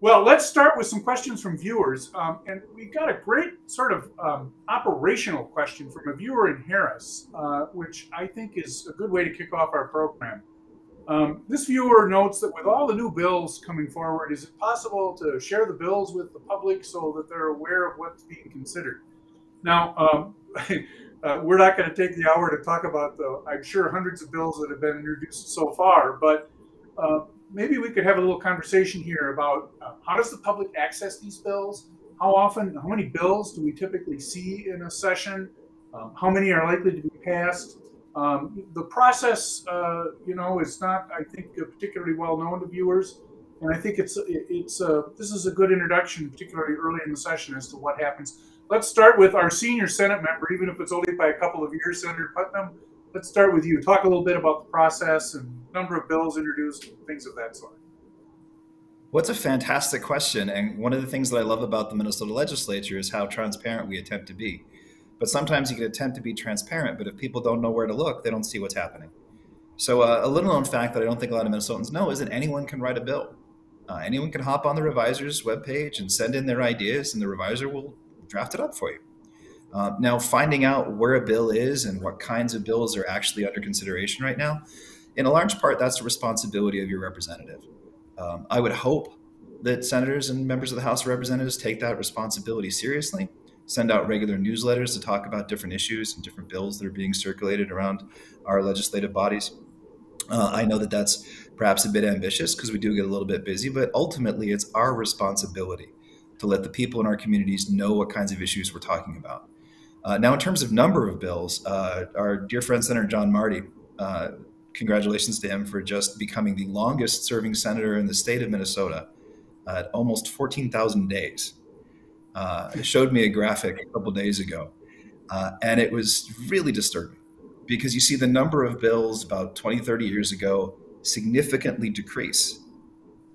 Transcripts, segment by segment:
Well, let's start with some questions from viewers. And we've got a great sort of operational question from a viewer in Harris, which I think is a good way to kick off our program. This viewer notes that with all the new bills coming forward, is it possible to share the bills with the public so that they're aware of what's being considered? Now, we're not going to take the hour to talk about the, I'm sure, hundreds of bills that have been introduced so far, but maybe we could have a little conversation here about how does the public access these bills? How often, how many bills do we typically see in a session? How many are likely to be passed? The process, is not, I think, particularly well known to viewers. And I think this is a good introduction, particularly early in the session, as to what happens. Let's start with our senior Senate member, even if it's only by a couple of years, Senator Putnam. Let's start with you. Talk a little bit about the process and number of bills introduced, things of that sort. What's a fantastic question. And one of the things that I love about the Minnesota Legislature is how transparent we attempt to be. But sometimes you can attempt to be transparent, but if people don't know where to look, they don't see what's happening. So a little known fact that I don't think a lot of Minnesotans know is that anyone can write a bill. Anyone can hop on the revisor's webpage and send in their ideas, and the revisor will draft it up for you. Now, finding out where a bill is and what kinds of bills are actually under consideration right now, in a large part, that's the responsibility of your representative. I would hope that senators and members of the House of Representatives take that responsibility seriously, send out regular newsletters to talk about different issues and different bills that are being circulated around our legislative bodies. I know that that's perhaps a bit ambitious because we do get a little bit busy, but ultimately it's our responsibility to let the people in our communities know what kinds of issues we're talking about. Now, in terms of number of bills, our dear friend Senator John Marty, congratulations to him for just becoming the longest serving senator in the state of Minnesota at almost 14,000 days. It showed me a graphic a couple days ago, and it was really disturbing because you see the number of bills about 20, 30 years ago significantly decrease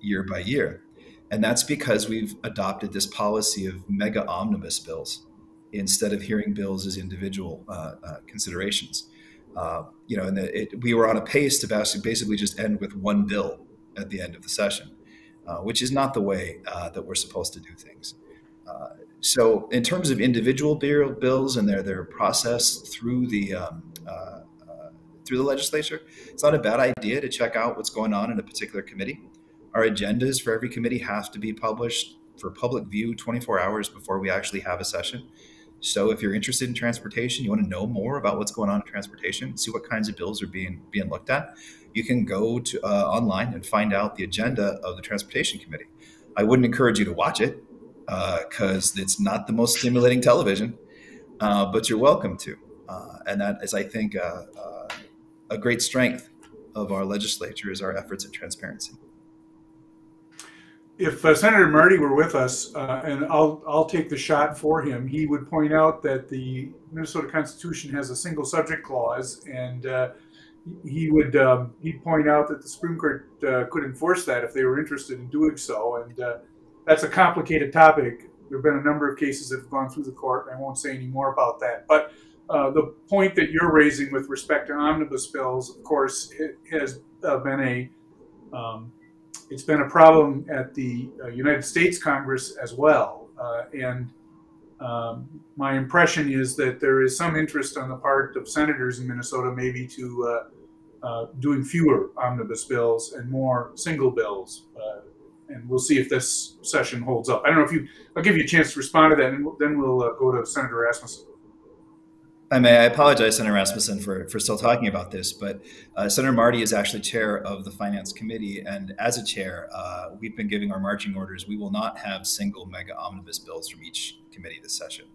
year by year. And that's because we've adopted this policy of mega omnibus bills instead of hearing bills as individual considerations. We were on a pace to basically just end with one bill at the end of the session, which is not the way that we're supposed to do things. So in terms of individual bills and their process through the legislature, it's not a bad idea to check out what's going on in a particular committee. Our agendas for every committee have to be published for public view 24 hours before we actually have a session. So if you're interested in transportation, you want to know more about what's going on in transportation, see what kinds of bills are being looked at, you can go to online and find out the agenda of the Transportation Committee. I wouldn't encourage you to watch it because it's not the most stimulating television, but you're welcome to. And that is, I think, a great strength of our legislature is our efforts at transparency. If Senator Marty were with us, and I'll take the shot for him, he would point out that the Minnesota Constitution has a single subject clause, and he'd point out that the Supreme Court could enforce that if they were interested in doing so, and that's a complicated topic. There have been a number of cases that have gone through the court. I won't say any more about that, but the point that you're raising with respect to omnibus bills, of course, it has been it's been a problem at the United States Congress as well. And my impression is that there is some interest on the part of senators in Minnesota maybe to doing fewer omnibus bills and more single bills. And we'll see if this session holds up. I don't know if I'll give you a chance to respond to that, and then we'll go to Senator Rasmusson. I apologize, Senator Rasmusson, for still talking about this, but Senator Marty is actually chair of the Finance Committee, and as a chair, we've been giving our marching orders. We will not have single mega omnibus bills from each committee this session.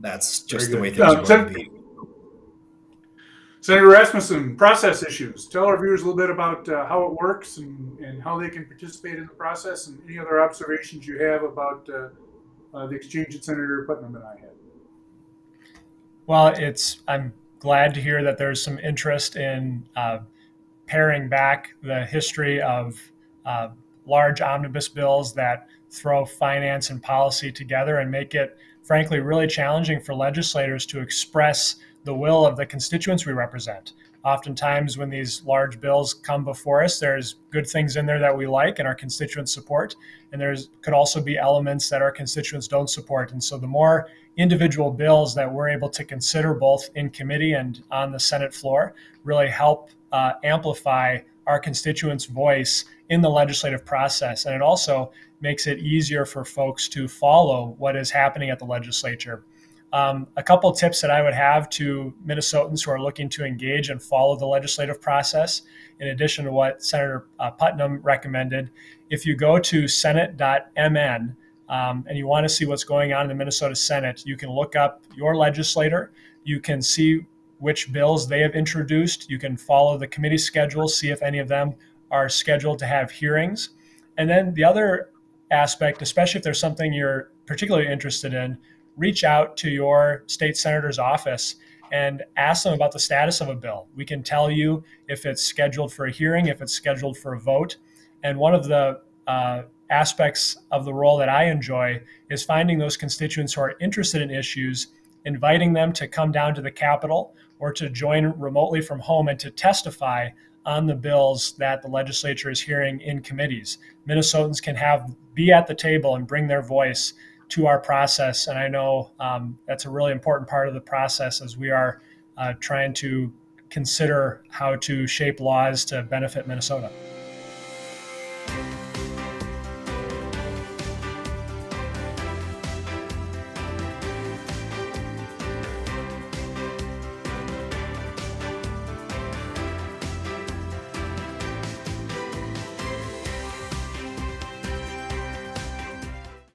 That's just the way things are going to be. Senator Rasmusson, process issues. Tell our viewers a little bit about how it works and how they can participate in the process, and any other observations you have about the exchange that Senator Putnam and I had. Well, I'm glad to hear that there's some interest in paring back the history of large omnibus bills that throw finance and policy together and make it, frankly, really challenging for legislators to express the will of the constituents we represent. Oftentimes when these large bills come before us, there's good things in there that we like and our constituents support. And could also be elements that our constituents don't support. And so the more individual bills that we're able to consider both in committee and on the Senate floor really help amplify our constituents' voice in the legislative process. And it also makes it easier for folks to follow what is happening at the legislature. A couple tips that I would have to Minnesotans who are looking to engage and follow the legislative process, in addition to what Senator Putnam recommended, if you go to senate.mn and you want to see what's going on in the Minnesota Senate, you can look up your legislator. You can see which bills they have introduced. You can follow the committee schedule, see if any of them are scheduled to have hearings. And then the other aspect, especially if there's something you're particularly interested in, reach out to your state senator's office and ask them about the status of a bill. We can tell you if it's scheduled for a hearing, if it's scheduled for a vote. And one of the aspects of the role that I enjoy is finding those constituents who are interested in issues, inviting them to come down to the Capitol or to join remotely from home and to testify on the bills that the legislature is hearing in committees. Minnesotans can be at the table and bring their voice to our process. And I know that's a really important part of the process as we are trying to consider how to shape laws to benefit Minnesota.